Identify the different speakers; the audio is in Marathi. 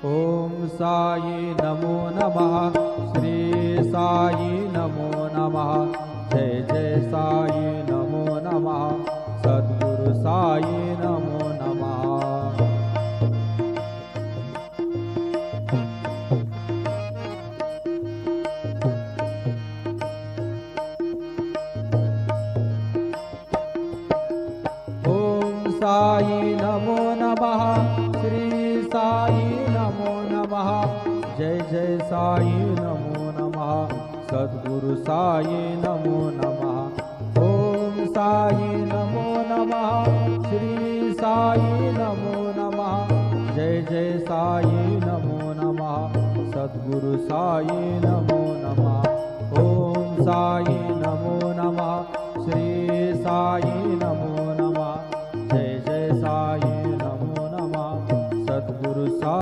Speaker 1: ओम साई नमो नमः, श्री साई नमो नमः, जय जय साई नमो नमः, सद्गुरु साई नमो नमः। ओम साई नमो नमः, श्री साई नमो नमः, जय जय साई नमो नमः, सद्गुरु साई नमो नमः। ओम साई नमो नमः, श्री साई नमो नमः, जय जय साई नमो नमः, सद्गुरु साई नमो नमः। ओम साई नमो नमः, श्री साई